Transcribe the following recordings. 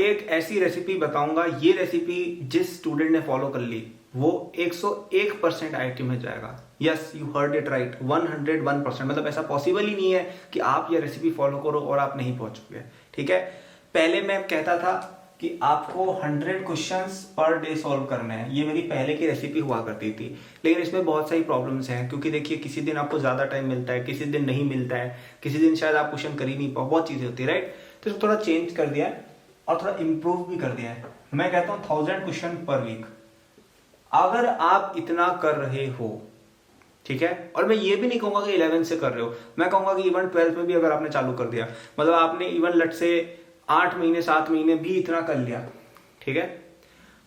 एक ऐसी रेसिपी बताऊंगा, ये रेसिपी जिस स्टूडेंट ने फॉलो कर ली वो 101% आईआईटी में जाएगा। Yes, you heard it right, 101%। मतलब ऐसा पॉसिबल ही नहीं है कि आप ये रेसिपी फॉलो करो और आप नहीं पहुंचोगे। ठीक है, पहले मैं कहता था कि आपको 100 क्वेश्चंस पर डे सॉल्व करना है, ये मेरी पहले की रेसिपी हुआ करती थी। लेकिन इसमें बहुत सारी प्रॉब्लम्स हैं, क्योंकि देखिए किसी दिन आपको ज्यादा टाइम मिलता है, किसी दिन नहीं मिलता है, किसी दिन शायद आप क्वेश्चन कर ही नहीं पाओ, बहुत चीजें होती है राइट। तो इसको थोड़ा चेंज कर दिया है और थोड़ा इंप्रूव भी कर दिया है। मैं कहता हूँ 1000 क्वेश्चन पर वीक। अगर आप इतना कर रहे हो, ठीक है, और मैं ये भी नहीं कहूंगा कि 11 से कर रहे हो, मैं कहूंगा कि इवन 12 में भी अगर आपने चालू कर दिया, मतलब आपने इवन लट से 8 महीने 7 महीने भी इतना कर लिया, ठीक है,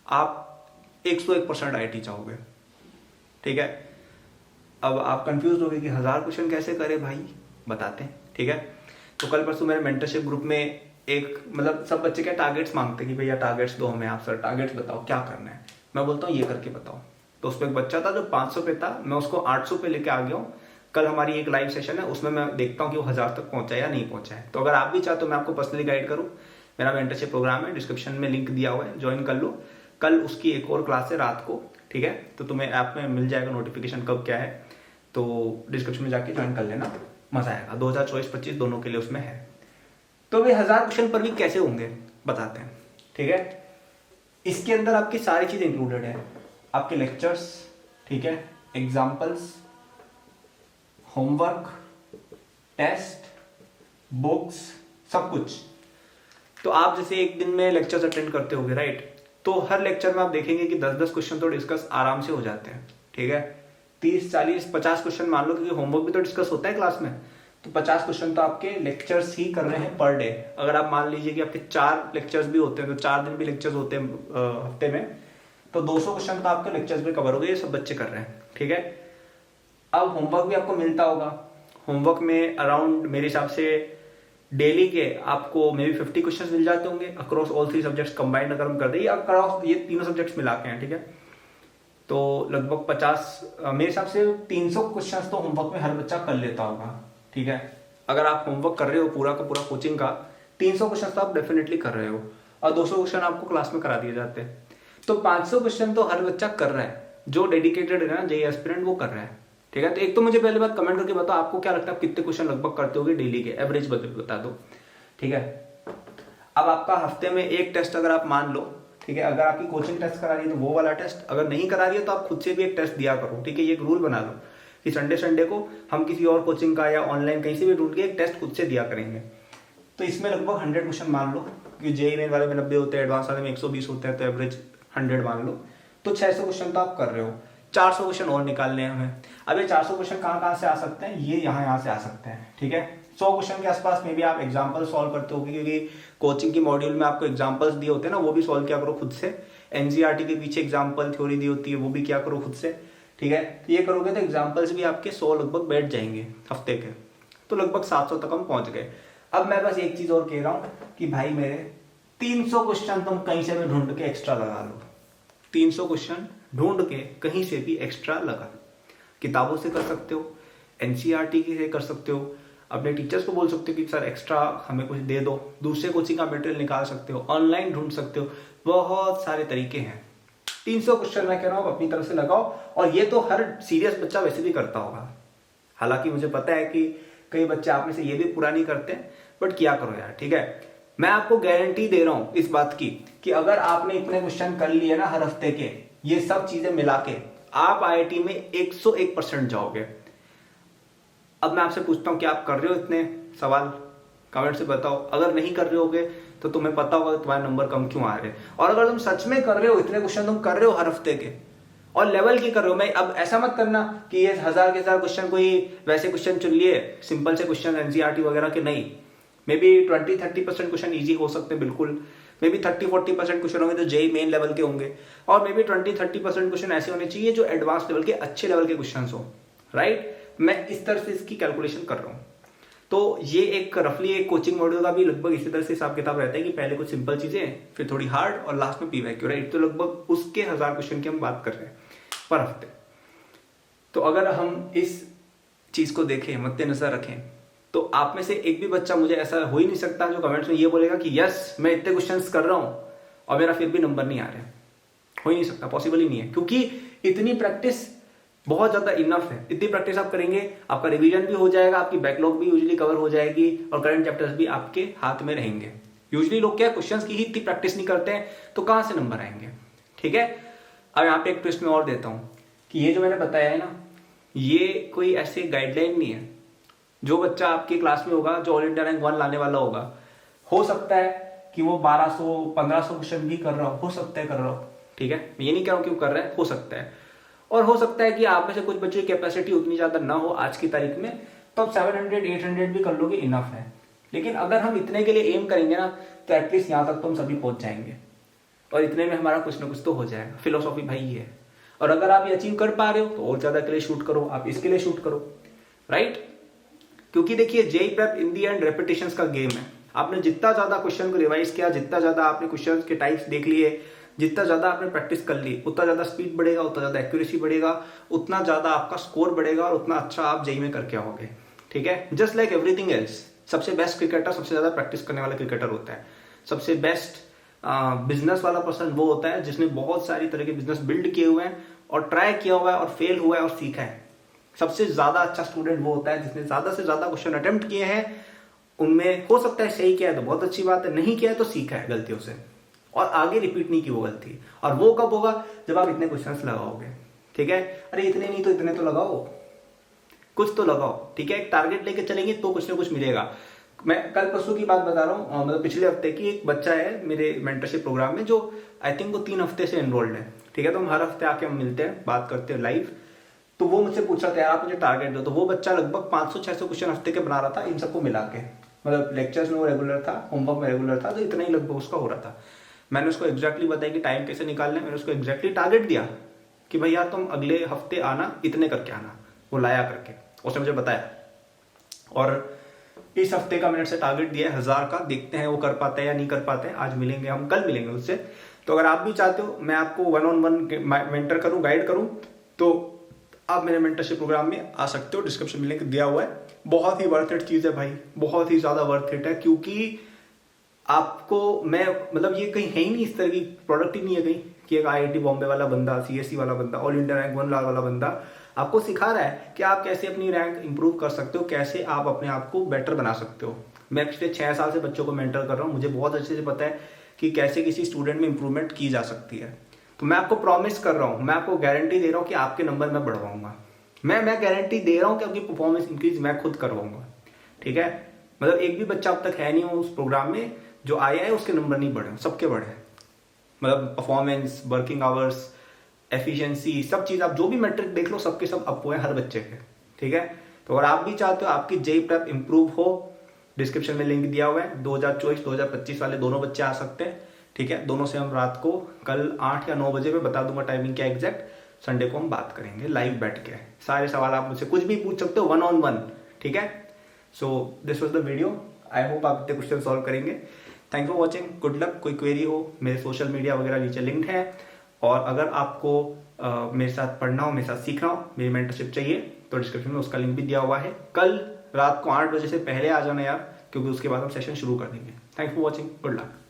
आप 101% आईआईटी चाहोगे। ठीक है, अब आप कंफ्यूज हो गए कि 1000 क्वेश्चन कैसे करे भाई, बताते हैं। ठीक है, तो कल परसों मेरे मेंटरशिप ग्रुप में एक, मतलब सब बच्चे क्या टारगेट्स मांगते हैं कि भैया टारगेट्स दो हमें, आप सर टारगेट्स बताओ क्या करना है। मैं बोलता हूँ ये करके बताओ। तो उसमें एक बच्चा था जो 500 पे था, मैं उसको 800 पे लेके आ गया हूँ। कल हमारी एक लाइव सेशन है, उसमें मैं देखता हूँ कि वो 1000 तक पहुंचा या नहीं पहुंचा है। तो अगर आप भी चाहते हो मैं आपको पर्सनली गाइड करूँ, मेरा मेंटरशिप प्रोग्राम है, डिस्क्रिप्शन में लिंक दिया हुआ है, ज्वाइन कर लो। कल उसकी एक और क्लास है रात को, ठीक है, तो तुम्हें ऐप में मिल जाएगा नोटिफिकेशन कब क्या है, तो डिस्क्रिप्शन में जाके ज्वाइन कर लेना, मजा आएगा। 2024-25 दोनों के लिए उसमें है। तो वे 1000 क्वेश्चन पर वीक कैसे होंगे बताते हैं। ठीक है, इसके अंदर आपकी सारी चीज इंक्लूडेड है, आपके लेक्चर्स, ठीक है, एग्जाम्पल्स, होमवर्क, टेस्ट, बुक्स, सब कुछ। तो आप जैसे एक दिन में लेक्चर्स अटेंड करते होगे राइट, तो हर लेक्चर में आप देखेंगे कि 10-10 क्वेश्चन तो डिस्कस आराम से हो जाते हैं। ठीक है, 30, 40, 50 क्वेश्चन मान लो, क्योंकि होमवर्क भी तो डिस्कस होता है क्लास में, तो 50 क्वेश्चन तो आपके लेक्चर्स ही कर रहे हैं पर डे। अगर आप मान लीजिए कि आपके 4 लेक्चर्स भी होते हैं, तो 4 दिन भी लेक्चर्स होते हैं हफ्ते में, तो 200 क्वेश्चन तो आपके लेक्चर्स में कवर हो गए, ये सब बच्चे कर रहे हैं। ठीक है, अब होमवर्क भी आपको मिलता होगा। होमवर्क में अराउंड मेरे हिसाब से डेली के आपको मे बी 50 क्वेश्चन मिल जाते होंगे अक्रॉस ऑल 3 सब्जेक्ट्स कंबाइंड अगर हम कर दें, अक्रॉस ये तीनों सब्जेक्ट्स मिला के हैं। ठीक है, तो लगभग 50, मेरे हिसाब से 300 क्वेश्चन तो होमवर्क में हर बच्चा कर लेता होगा। ठीक है, अगर आप होमवर्क कर रहे हो पूरा का पूरा कोचिंग का, 300 क्वेश्चन तो आप डेफिनेटली कर रहे हो, और 200 क्वेश्चन आपको क्लास में करा दिए जाते हैं। तो 500 क्वेश्चन तो हर बच्चा कर रहा है, जो डेडिकेटेड है ना जेईई एस्पिरेंट वो कर रहा है। ठीक है, तो एक तो मुझे पहले बात कमेंट करके बताओ आपको क्या लगता है, आप कितने क्वेश्चन लगभग करते होगे डेली के, एवरेज बता दो। ठीक है, अब आपका हफ्ते में एक टेस्ट अगर आप मान लो, ठीक है, अगर आपकी कोचिंग टेस्ट करा रही है तो वो वाला टेस्ट, अगर नहीं करा रही है तो आप खुद से भी एक टेस्ट दिया करो। ठीक है, ये एक रूल बना लो कि संडे को हम किसी और कोचिंग का या ऑनलाइन कहीं से भी ढूंढ के एक टेस्ट खुद से दिया करेंगे। तो इसमें लगभग 100 क्वेश्चन मान लो, क्योंकि जेईई मेन वाले में 90 होते हैं, एडवांस वाले में 120 होते हैं, तो एवरेज 100 मान लो, तो 600 क्वेश्चन तो आप कर रहे हो। 400 क्वेश्चन और निकालने हैं हमें। अब ये 400 क्वेश्चन कहाँ से आ सकते हैं, ये यहाँ से आ सकते हैं। ठीक है, 100 क्वेश्चन के आसपास में भी आप एग्जाम्पल सॉल्व करते होगे, क्योंकि कोचिंग की मॉड्यूल में आपको एग्जाम्पल्स दिए होते हैं ना, वो भी सॉल्व किया करो खुद से। एनसीईआरटी के पीछे एग्जाम्पल थ्योरी दी होती है, वो भी किया करो खुद से। ठीक है, तो ये करोगे तो एग्जाम्पल्स भी आपके 100 लगभग बैठ जाएंगे हफ्ते के, तो लगभग 700 तक हम पहुंच गए। अब मैं बस एक चीज और कह रहा हूं कि भाई मेरे 300 क्वेश्चन तुम कहीं से भी ढूंढ के एक्स्ट्रा लगा लो, 300 क्वेश्चन ढूंढ के कहीं से भी एक्स्ट्रा लगा लो। किताबों से कर सकते हो, एनसीईआरटी से कर सकते हो, अपने टीचर्स को बोल सकते हो कि सर एक्स्ट्रा हमें कुछ दे दो, दूसरे कोचिंग का मटेरियल निकाल सकते हो, ऑनलाइन ढूंढ सकते हो, बहुत सारे तरीके हैं। 300 क्वेश्चन मैं कह रहा हूं अपनी तरफ से लगाओ, और ये तो हर सीरियस बच्चा वैसे भी करता होगा। हालांकि मुझे पता है कि कई बच्चे आप में से ये भी पूरा नहीं करते, बट किया करो यार। ठीक है, मैं आपको गारंटी दे रहा हूं इस बात की कि अगर आपने इतने क्वेश्चन कर लिए ना हर हफ्ते के, ये सब चीजें मिला के, आप आईआईटी में 101% जाओगे। अब मैं आपसे पूछता हूं कि आप कर रहे हो इतने सवाल, कमेंट से बताओ। अगर नहीं कर रहे होगे तो तुम्हें पता होगा तुम्हारे नंबर कम क्यों आ रहे हैं, और अगर तुम सच में कर रहे हो, इतने क्वेश्चन तुम कर रहे हो हर हफ्ते के और लेवल की कर रहे हो, मैं अब ऐसा मत करना कि ये 1000 के 1000 क्वेश्चन कोई वैसे क्वेश्चन चुन लिए सिंपल से क्वेश्चन एनसीईआरटी वगैरह के, नहीं। मे बी 20-30% क्वेश्चन ईजी हो सकते हैं, बिल्कुल। मे बी 30-40% क्वेश्चन होंगे तो जेईई मेन लेवल के होंगे, और मे बी 20-30% क्वेश्चन ऐसे होने चाहिए जो एडवांस लेवल के, अच्छे लेवल के क्वेश्चन हो, राइट। मैं इस तरह से इसकी कैलकुलेशन कर रहा हूँ। तो ये एक रफली एक कोचिंग मॉड्यूल का भी लगभग इसी तरह से हिसाब किताब रहता है कि पहले कुछ सिंपल चीजें, फिर थोड़ी हार्ड, और लास्ट में पीवाईक्यू, राइट। तो लगभग उसके 1000 क्वेश्चन की हम बात कर रहे हैं पर हफ्ते। तो अगर हम इस चीज को देखें, मद्देनजर रखें, तो आप में से एक भी बच्चा, मुझे ऐसा हो ही नहीं सकता जो कमेंट्स में ये बोलेगा कि यस मैं इतने क्वेश्चंस कर रहा हूं और मेरा फिर भी नंबर नहीं आ रहा है। हो ही नहीं सकता, पॉसिबल ही नहीं है, क्योंकि इतनी प्रैक्टिस बहुत ज्यादा इनफ है। इतनी प्रैक्टिस आप करेंगे, आपका रिवीजन भी हो जाएगा, आपकी बैकलॉग भी यूजुअली कवर हो जाएगी और करंट चैप्टर्स भी आपके हाथ में रहेंगे। यूजुअली लोग क्या क्वेश्चंस की ही इतनी प्रैक्टिस नहीं करते हैं, तो कहां से नंबर आएंगे। ठीक है, अब यहाँ पे एक ट्विस्ट में और देता हूं कि ये जो मैंने बताया है ना, ये कोई ऐसे गाइडलाइन नहीं है। जो बच्चा आपकी क्लास में होगा जो ऑल इंडिया रैंक 1 लाने वाला होगा, हो सकता है कि वो 1200-1500 क्वेश्चन भी कर रहा हो सकता है कर रहा हो। ठीक है, मैं ये नहीं कह रहा हूं क्यों कर रहा है, हो सकता है। और हो सकता है कि आप में से कुछ बच्चों की कैपेसिटी उतनी ज्यादा ना हो आज की तारीख में, तो आप 700-800 भी कर लोगे, इनफ है। लेकिन अगर हम इतने के लिए एम करेंगे ना, तो एटलीस्ट यहां तक तो हम सभी पहुंच जाएंगे और इतने में हमारा कुछ ना कुछ तो हो जाएगा। फिलोसॉफी भाई ये है। और अगर आप ये अचीव कर पा रहे हो तो और ज्यादा के लिए शूट करो, आप इसके लिए शूट करो, राइट। क्योंकि देखिए JEE prep in the and repetitions का गेम है। आपने जितना ज्यादा क्वेश्चन को रिवाइज किया, जितना ज्यादा आपने क्वेश्चन के टाइप्स देख लिए, जितना ज्यादा आपने प्रैक्टिस कर ली, उतना ज्यादा स्पीड बढ़ेगा, उतना ज्यादा एक्यूरेसी बढ़ेगा, उतना ज्यादा आपका स्कोर बढ़ेगा और उतना अच्छा आप जेईई में करके आओगे। ठीक है, जस्ट लाइक एवरीथिंग एल्स। सबसे बेस्ट क्रिकेटर सबसे ज्यादा प्रैक्टिस करने वाला क्रिकेटर होता है। सबसे बेस्ट बिजनेस वाला पर्सन वो होता है जिसने बहुत सारी तरह के बिजनेस बिल्ड किए हुए हैं और ट्राई किया हुआ है और फेल हुआ है और सीखा है। सबसे ज्यादा अच्छा स्टूडेंट वो होता है जिसने ज्यादा से ज्यादा क्वेश्चन अटेम्प्ट किए हैं, उनमें हो सकता है सही किया है तो बहुत अच्छी बात है, नहीं किया है तो सीखा है गलतियों से और आगे रिपीट नहीं की वो गलती। और वो कब होगा, जब आप इतने क्वेश्चंस लगाओगे। ठीक है, अरे इतने नहीं तो इतने तो लगाओ, कुछ तो लगाओ। ठीक है, एक टारगेट लेके चलेंगे तो कुछ ना कुछ मिलेगा। मैं कल परसों की बात बता रहा हूँ, मतलब पिछले हफ्ते की। एक बच्चा है मेरे मेंटरशिप प्रोग्राम में जो आई थिंक वो 3 हफ्ते से एनरोल्ड है। ठीक है, तो हम हर हफ्ते आके हम मिलते हैं, बात करते हैं लाइव। तो वो मुझसे पूछ रहा था यार आप मुझे टारगेट दो। तो वो बच्चा लगभग 500-600 क्वेश्चन हफ्ते के बना रहा था, इन सबको मिला के। मतलब लेक्चर्स में वो रेगुलर था, होमवर्क में रेगुलर था, तो इतना ही लगभग उसका हो रहा था। मैंने उसको एग्जैक्टली बताया कि टाइम कैसे निकालना है। मैंने उसको एग्जैक्टली टारगेट दिया कि भाई यार तुम अगले हफ्ते आना, इतने करके आना। वो लाया करके उसने मुझे बताया। और इस हफ्ते का मैंने से टारगेट दिया है 1000 का। देखते हैं वो कर पाता है या नहीं कर पाते हैं। आज मिलेंगे हम, कल मिलेंगे उससे। तो अगर आप भी चाहते हो मैं आपको 1-on-1 मेंटर करूं, गाइड करूं, तो आप मेरे मेंटरशिप प्रोग्राम में आ सकते हो। डिस्क्रिप्शन में लिंक दिया हुआ है। बहुत ही वर्थ इट चीज है भाई, बहुत ही ज्यादा वर्थ इट है। क्योंकि आपको मैं मतलब ये कहीं है ही नहीं, इस तरह की प्रोडक्ट ही नहीं है कहीं कि एक IIT बॉम्बे वाला बंदा, CSE वाला बंदा, ऑल इंडिया रैंक 1 वाला बंदा आपको सिखा रहा है कि आप कैसे अपनी रैंक इंप्रूव कर सकते हो, कैसे आप अपने आप को बेटर बना सकते हो। मैं पिछले 6 साल से बच्चों को मेंटर कर रहा हूँ, मुझे बहुत अच्छे से पता है कि कैसे किसी स्टूडेंट में इंप्रूवमेंट की जा सकती है। तो मैं आपको प्रॉमिस कर रहा हूँ, मैं आपको गारंटी दे रहा हूँ कि आपके नंबर मैं बढ़वाऊंगा। मैं गारंटी दे रहा हूँ कि आपकी परफॉर्मेंस इंक्रीज मैं खुद करवाऊंगा। ठीक है, मतलब एक भी बच्चा अब तक है नहीं उस प्रोग्राम में जो आया है उसके नंबर नहीं बढ़े, सबके बढ़े। मतलब परफॉर्मेंस, वर्किंग आवर्स, एफिशिएंसी, सब चीज आप जो भी मैट्रिक देख लो सबके सब अप हुए हर बच्चे के। ठीक है, तो अगर आप भी चाहते हो आपकी जेईई प्रेप इंप्रूव हो, डिस्क्रिप्शन में लिंक दिया हुआ है। 2024-2025 वाले दोनों बच्चे आ सकते हैं। ठीक है, दोनों से हम रात को कल 8 या 9 बजे में बता दूंगा टाइमिंग क्या एग्जैक्ट। संडे को हम बात करेंगे लाइव बैठ के। सारे सवाल आप मुझसे कुछ भी पूछ सकते हो 1-on-1। ठीक है, so this was the video. I hope आप इतने क्वेश्चन सॉल्व करेंगे। Thank for watching, good luck. कोई क्वेरी हो मेरे सोशल मीडिया वगैरह नीचे लिंक्ड है। और अगर आपको मेरे साथ पढ़ना हो, मेरे साथ सीखना हो, मेरी मेंटरशिप चाहिए तो डिस्क्रिप्शन में उसका लिंक भी दिया हुआ है। कल रात को 8 बजे से पहले आ जाना यार, क्योंकि उसके बाद हम सेशन शुरू कर देंगे। Thanks for watching, good luck.